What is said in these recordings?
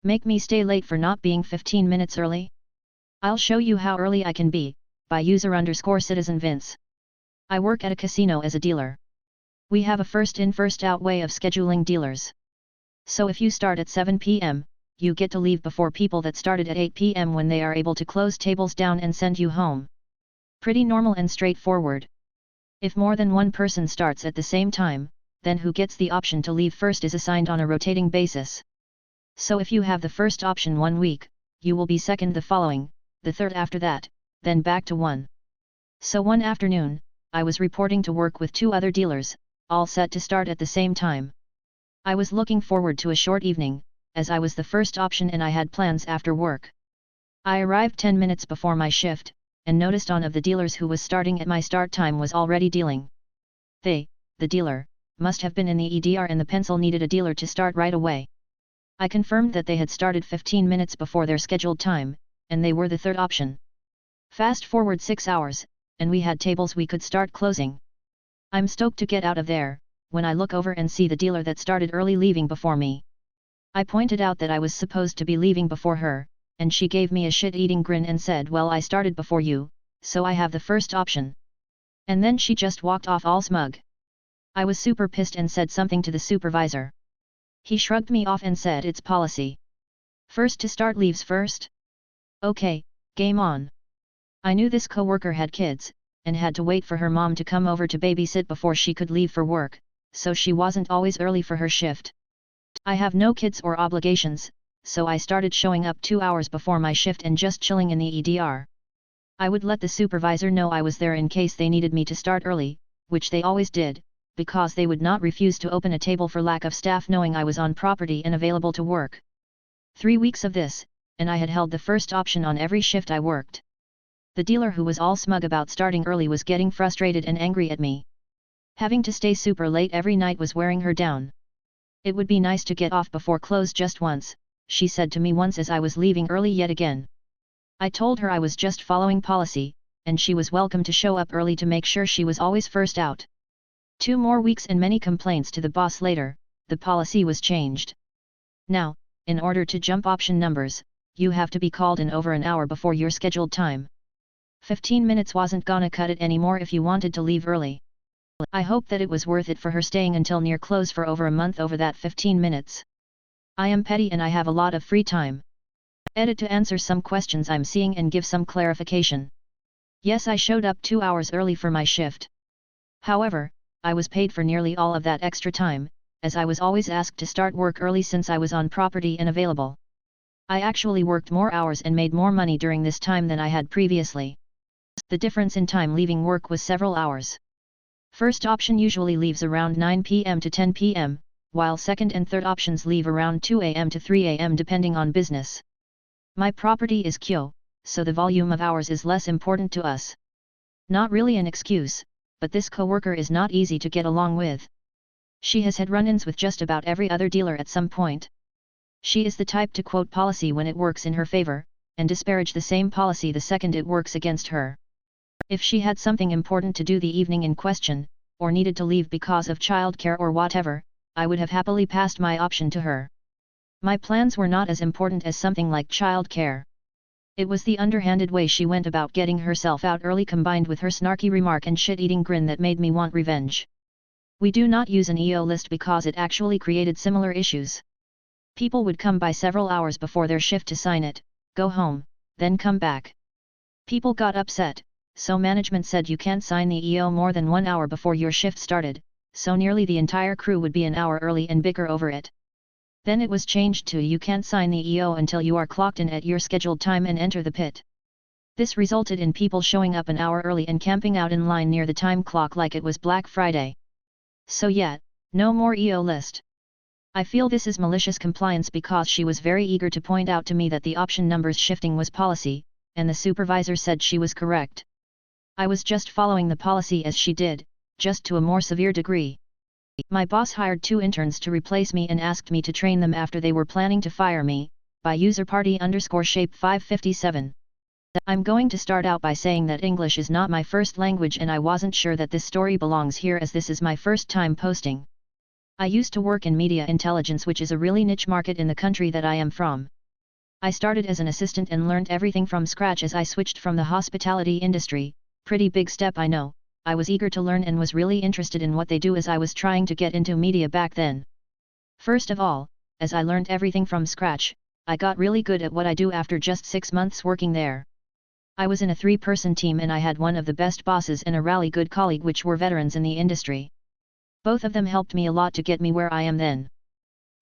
Make me stay late for not being 15 minutes early? I'll show you how early I can be, by user_citizen Vince. I work at a casino as a dealer. We have a first in first out way of scheduling dealers. So if you start at 7 p.m., you get to leave before people that started at 8 p.m. when they are able to close tables down and send you home. Pretty normal and straightforward. If more than one person starts at the same time, then who gets the option to leave first is assigned on a rotating basis. So if you have the first option 1 week, you will be second the following, the third after that, then back to 1. So one afternoon, I was reporting to work with 2 other dealers, all set to start at the same time. I was looking forward to a short evening, as I was the first option and I had plans after work. I arrived 10 minutes before my shift, and noticed one of the dealers who was starting at my start time was already dealing. They, the dealer, must have been in the EDR and the pencil needed a dealer to start right away. I confirmed that they had started 15 minutes before their scheduled time, and they were the third option. Fast forward 6 hours, and we had tables we could start closing. I'm stoked to get out of there, when I look over and see the dealer that started early leaving before me. I pointed out that I was supposed to be leaving before her, and she gave me a shit-eating grin and said, "Well, I started before you, so I have the first option." And then she just walked off all smug. I was super pissed and said something to the supervisor. He shrugged me off and said it's policy. First to start leaves first? Okay, game on. I knew this coworker had kids, and had to wait for her mom to come over to babysit before she could leave for work, so she wasn't always early for her shift. I have no kids or obligations, so I started showing up 2 hours before my shift and just chilling in the EDR. I would let the supervisor know I was there in case they needed me to start early, which they always did, because they would not refuse to open a table for lack of staff knowing I was on property and available to work. 3 weeks of this, and I had held the first option on every shift I worked. The dealer who was all smug about starting early was getting frustrated and angry at me. Having to stay super late every night was wearing her down. It would be nice to get off before close just once, she said to me once as I was leaving early yet again. I told her I was just following policy, and she was welcome to show up early to make sure she was always first out. 2 more weeks and many complaints to the boss later, the policy was changed. Now, in order to jump option numbers, you have to be called in over an hour before your scheduled time. 15 minutes wasn't gonna cut it anymore if you wanted to leave early. I hope that it was worth it for her staying until near close for over a month over that 15 minutes. I am petty and I have a lot of free time. Edit to answer some questions I'm seeing and give some clarification. Yes, I showed up 2 hours early for my shift. However, I was paid for nearly all of that extra time, as I was always asked to start work early since I was on property and available. I actually worked more hours and made more money during this time than I had previously. The difference in time leaving work was several hours. First option usually leaves around 9 p.m. to 10 p.m., while second and third options leave around 2 a.m. to 3 a.m. depending on business. My property is Kyo, so the volume of hours is less important to us. Not really an excuse, but this coworker is not easy to get along with. She has had run-ins with just about every other dealer at some point. She is the type to quote policy when it works in her favor, and disparage the same policy the second it works against her. If she had something important to do the evening in question, or needed to leave because of childcare or whatever, I would have happily passed my option to her. My plans were not as important as something like childcare. It was the underhanded way she went about getting herself out early combined with her snarky remark and shit-eating grin that made me want revenge. We do not use an EO list because it actually created similar issues. People would come by several hours before their shift to sign it, go home, then come back. People got upset, so management said you can't sign the EO more than 1 hour before your shift started, so nearly the entire crew would be an hour early and bicker over it. Then it was changed to you can't sign the EO until you are clocked in at your scheduled time and enter the pit. This resulted in people showing up an hour early and camping out in line near the time clock like it was Black Friday. So yeah, no more EO list. I feel this is malicious compliance because she was very eager to point out to me that the option numbers shifting was policy, and the supervisor said she was correct. I was just following the policy as she did, just to a more severe degree. My boss hired 2 interns to replace me and asked me to train them after they were planning to fire me, by user_party_shape557. I'm going to start out by saying that English is not my first language and I wasn't sure that this story belongs here as this is my first time posting. I used to work in media intelligence, which is a really niche market in the country that I am from. I started as an assistant and learned everything from scratch as I switched from the hospitality industry. Pretty big step, I know. I was eager to learn and was really interested in what they do as I was trying to get into media back then. First of all, as I learned everything from scratch, I got really good at what I do after just 6 months working there. I was in a 3-person team and I had one of the best bosses and a really good colleague which were veterans in the industry. Both of them helped me a lot to get me where I am then.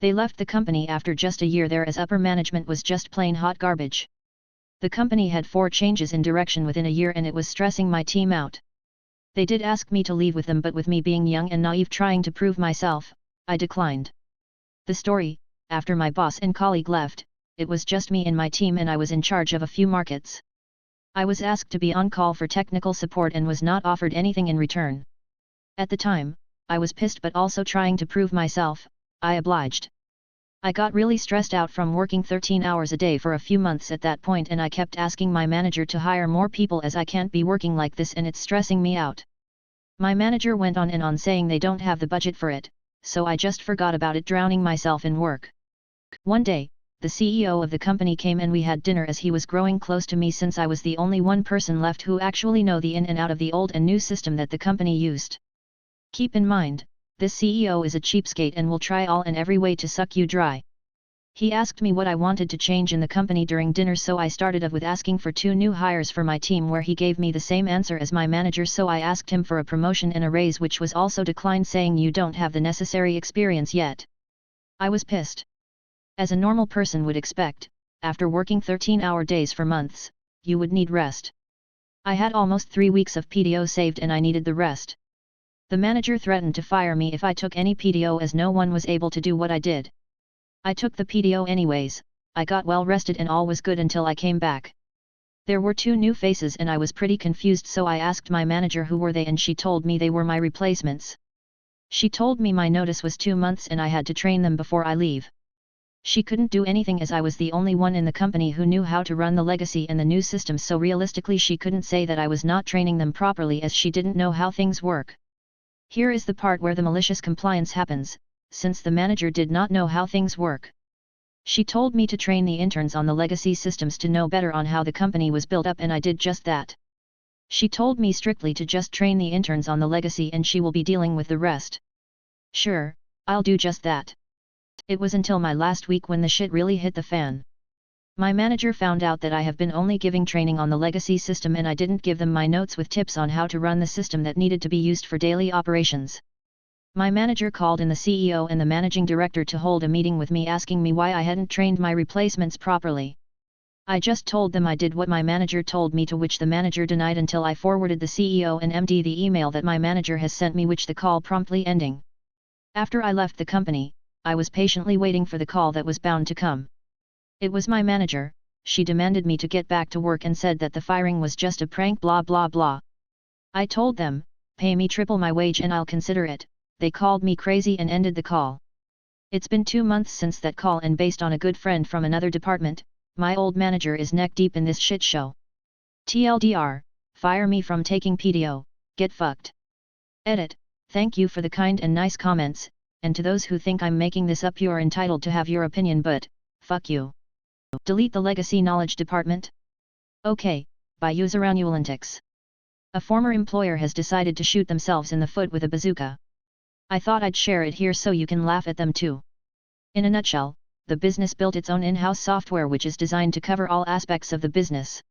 They left the company after just a year there as upper management was just plain hot garbage. The company had 4 changes in direction within a year and it was stressing my team out. They did ask me to leave with them, but with me being young and naive trying to prove myself, I declined. The story, after my boss and colleague left, it was just me and my team and I was in charge of a few markets. I was asked to be on call for technical support and was not offered anything in return. At the time, I was pissed but also trying to prove myself, I obliged. I got really stressed out from working 13 hours a day for a few months at that point and I kept asking my manager to hire more people as I can't be working like this and it's stressing me out. My manager went on and on saying they don't have the budget for it, so I just forgot about it, drowning myself in work. One day, the CEO of the company came and we had dinner as he was growing close to me since I was the only one person left who actually know the in and out of the old and new system that the company used. Keep in mind, this CEO is a cheapskate and will try all and every way to suck you dry. He asked me what I wanted to change in the company during dinner, so I started off with asking for 2 new hires for my team, where he gave me the same answer as my manager, so I asked him for a promotion and a raise, which was also declined, saying you don't have the necessary experience yet. I was pissed. As a normal person would expect, after working 13-hour days for months, you would need rest. I had almost 3 weeks of PTO saved and I needed the rest. The manager threatened to fire me if I took any PTO as no one was able to do what I did. I took the PTO anyways. I got well rested and all was good until I came back. There were 2 new faces and I was pretty confused, so I asked my manager who were they and she told me they were my replacements. She told me my notice was 2 months and I had to train them before I leave. She couldn't do anything as I was the only one in the company who knew how to run the legacy and the new systems, so realistically she couldn't say that I was not training them properly as she didn't know how things work. Here is the part where the malicious compliance happens, since the manager did not know how things work. She told me to train the interns on the legacy systems to know better on how the company was built up, and I did just that. She told me strictly to just train the interns on the legacy and she will be dealing with the rest. Sure, I'll do just that. It was until my last week when the shit really hit the fan. My manager found out that I have been only giving training on the legacy system and I didn't give them my notes with tips on how to run the system that needed to be used for daily operations. My manager called in the CEO and the managing director to hold a meeting with me, asking me why I hadn't trained my replacements properly. I just told them I did what my manager told me to, which the manager denied until I forwarded the CEO and MD the email that my manager has sent me, which the call promptly ending. After I left the company, I was patiently waiting for the call that was bound to come. It was my manager. She demanded me to get back to work and said that the firing was just a prank, blah blah blah. I told them, pay me triple my wage and I'll consider it. They called me crazy and ended the call. It's been 2 months since that call, and based on a good friend from another department, my old manager is neck deep in this shit show. TLDR, fire me from taking PTO, get fucked. Edit, thank you for the kind and nice comments, and to those who think I'm making this up, you're entitled to have your opinion, but, fuck you. Delete the legacy knowledge department? Okay, by userannulantics. A former employer has decided to shoot themselves in the foot with a bazooka. I thought I'd share it here so you can laugh at them too. In a nutshell, the business built its own in-house software which is designed to cover all aspects of the business.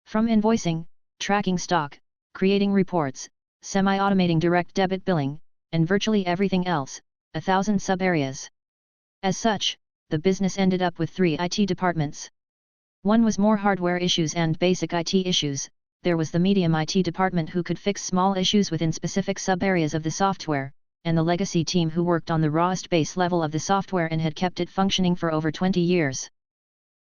From invoicing, tracking stock, creating reports, semi-automating direct debit billing, and virtually everything else, 1,000 sub-areas. As such, the business ended up with 3 IT departments. One was more hardware issues and basic IT issues. There was the medium IT department who could fix small issues within specific sub-areas of the software, and the legacy team who worked on the rawest base level of the software and had kept it functioning for over 20 years.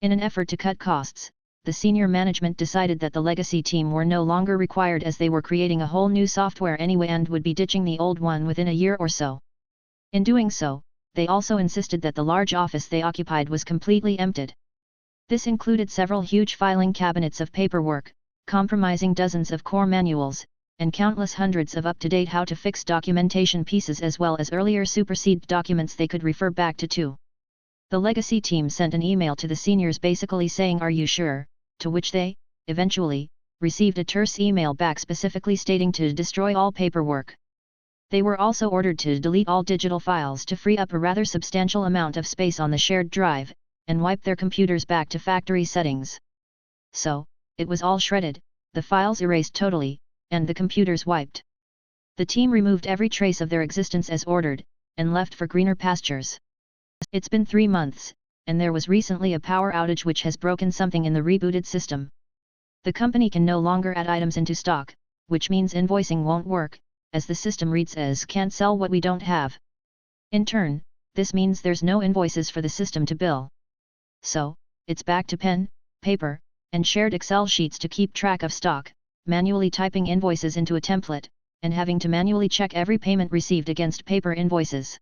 In an effort to cut costs, the senior management decided that the legacy team were no longer required as they were creating a whole new software anyway and would be ditching the old one within a year or so. In doing so, they also insisted that the large office they occupied was completely emptied. This included several huge filing cabinets of paperwork, comprising dozens of core manuals, and countless hundreds of up-to-date how-to-fix documentation pieces, as well as earlier superseded documents they could refer back to too. The legacy team sent an email to the seniors basically saying, "Are you sure?" To which they, eventually, received a terse email back specifically stating to destroy all paperwork. They were also ordered to delete all digital files to free up a rather substantial amount of space on the shared drive, and wipe their computers back to factory settings. So, it was all shredded, the files erased totally, and the computers wiped. The team removed every trace of their existence as ordered, and left for greener pastures. It's been 3 months, and there was recently a power outage which has broken something in the rebooted system. The company can no longer add items into stock, which means invoicing won't work, as the system reads as "can't sell what we don't have." In turn, this means there's no invoices for the system to bill. So, it's back to pen, paper, and shared Excel sheets to keep track of stock, manually typing invoices into a template, and having to manually check every payment received against paper invoices.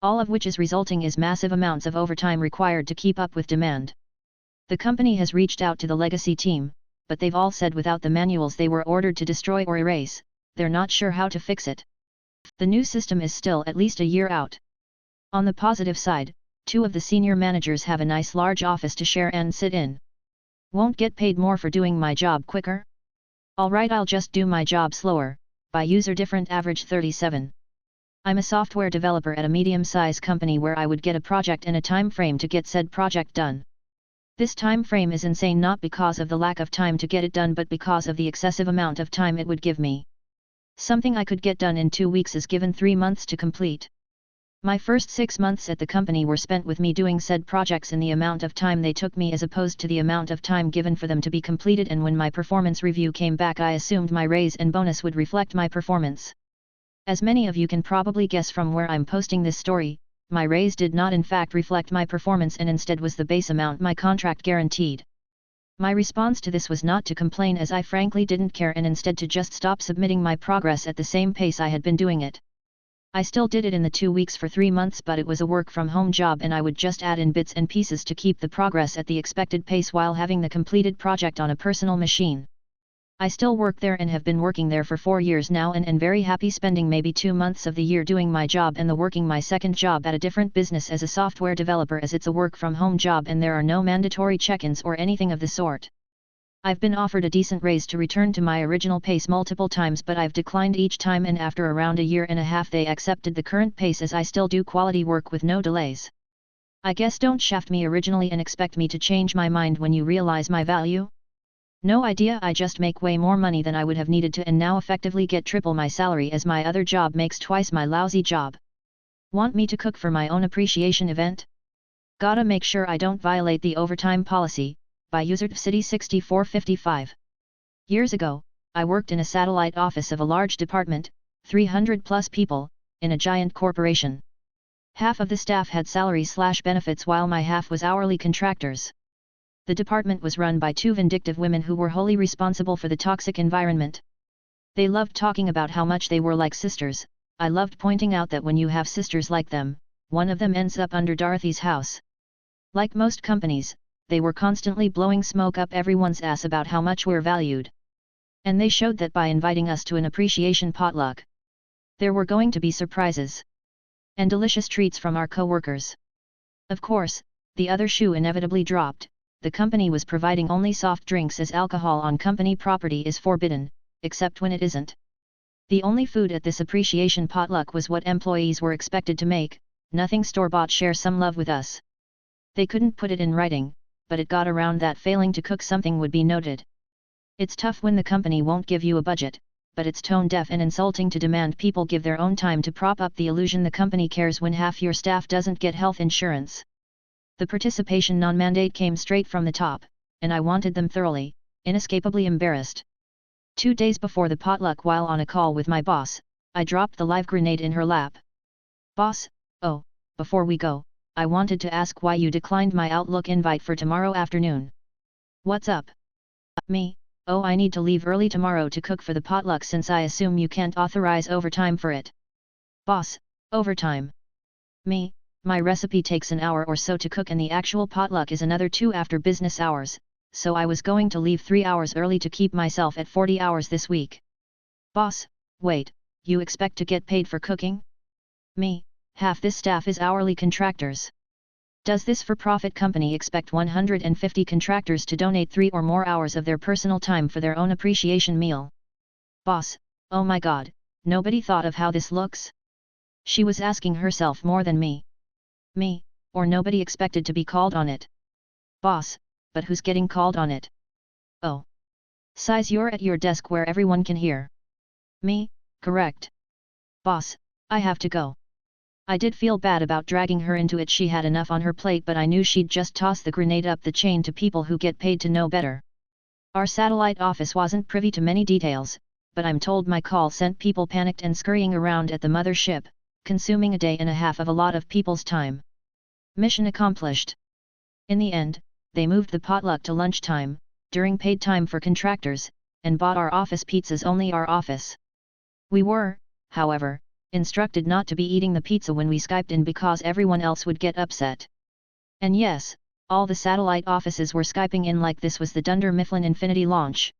All of which is resulting in massive amounts of overtime required to keep up with demand. The company has reached out to the legacy team, but they've all said without the manuals they were ordered to destroy or erase, they're not sure how to fix it. The new system is still at least a year out. On the positive side, 2 of the senior managers have a nice large office to share and sit in. Won't get paid more for doing my job quicker? Alright, I'll just do my job slower, by user different average 37. I'm a software developer at a medium-sized company where I would get a project and a time frame to get said project done. This time frame is insane not because of the lack of time to get it done but because of the excessive amount of time it would give me. Something I could get done in 2 weeks is given 3 months to complete. My first 6 months at the company were spent with me doing said projects in the amount of time they took me as opposed to the amount of time given for them to be completed, and when my performance review came back I assumed my raise and bonus would reflect my performance. As many of you can probably guess from where I'm posting this story, my raise did not in fact reflect my performance and instead was the base amount my contract guaranteed. My response to this was not to complain, as I frankly didn't care, and instead to just stop submitting my progress at the same pace I had been doing it. I still did it in the 2 weeks for 3 months, but it was a work-from-home job and I would just add in bits and pieces to keep the progress at the expected pace while having the completed project on a personal machine. I still work there and have been working there for 4 years now and am very happy spending maybe 2 months of the year doing my job and working my second job at a different business as a software developer, as it's a work-from-home job and there are no mandatory check-ins or anything of the sort. I've been offered a decent raise to return to my original pace multiple times, but I've declined each time, and after around a year and a half they accepted the current pace as I still do quality work with no delays. I guess don't shaft me originally and expect me to change my mind when you realize my value? No idea, I just make way more money than I would have needed to and now effectively get triple my salary as my other job makes twice my lousy job. Want me to cook for my own appreciation event? Gotta make sure I don't violate the overtime policy, by user City 6455. Years ago, I worked in a satellite office of a large department, 300 plus people, in a giant corporation. Half of the staff had salaries/benefits while my half was hourly contractors. The department was run by 2 vindictive women who were wholly responsible for the toxic environment. They loved talking about how much they were like sisters. I loved pointing out that when you have sisters like them, one of them ends up under Dorothy's house. Like most companies, they were constantly blowing smoke up everyone's ass about how much we're valued. And they showed that by inviting us to an appreciation potluck. There were going to be surprises and delicious treats from our co-workers. Of course, the other shoe inevitably dropped. The company was providing only soft drinks, as alcohol on company property is forbidden, except when it isn't. The only food at this appreciation potluck was what employees were expected to make, nothing store-bought. Share some love with us. They couldn't put it in writing, but it got around that failing to cook something would be noted. It's tough when the company won't give you a budget, but it's tone-deaf and insulting to demand people give their own time to prop up the illusion the company cares when half your staff doesn't get health insurance. The participation non-mandate came straight from the top, and I wanted them thoroughly, inescapably embarrassed. 2 days before the potluck, while on a call with my boss, I dropped the live grenade in her lap. "Boss, oh, before we go, I wanted to ask why you declined my Outlook invite for tomorrow afternoon." "What's up?" "Me, oh, I need to leave early tomorrow to cook for the potluck since I assume you can't authorize overtime for it." "Boss, overtime?" "Me, my recipe takes an hour or so to cook and the actual potluck is another 2 after business hours, so I was going to leave 3 hours early to keep myself at 40 hours this week." "Boss, wait, you expect to get paid for cooking?" "Me, half this staff is hourly contractors." Does this for-profit company expect 150 contractors to donate 3 or more hours of their personal time for their own appreciation meal? Boss, oh my god, nobody thought of how this looks? She was asking herself more than me. Me, or nobody expected to be called on it. Boss, but who's getting called on it? Oh. Size, you're at your desk where everyone can hear. Me, correct. Boss, I have to go. I did feel bad about dragging her into it. She had enough on her plate, but I knew she'd just toss the grenade up the chain to people who get paid to know better. Our satellite office wasn't privy to many details, but I'm told my call sent people panicked and scurrying around at the mothership, consuming a day and a half of a lot of people's time. Mission accomplished. In the end, they moved the potluck to lunchtime, during paid time for contractors, and bought our office pizzas, only our office. We were, however, instructed not to be eating the pizza when we Skyped in because everyone else would get upset. And yes, all the satellite offices were Skyping in like this was the Dunder Mifflin Infinity launch.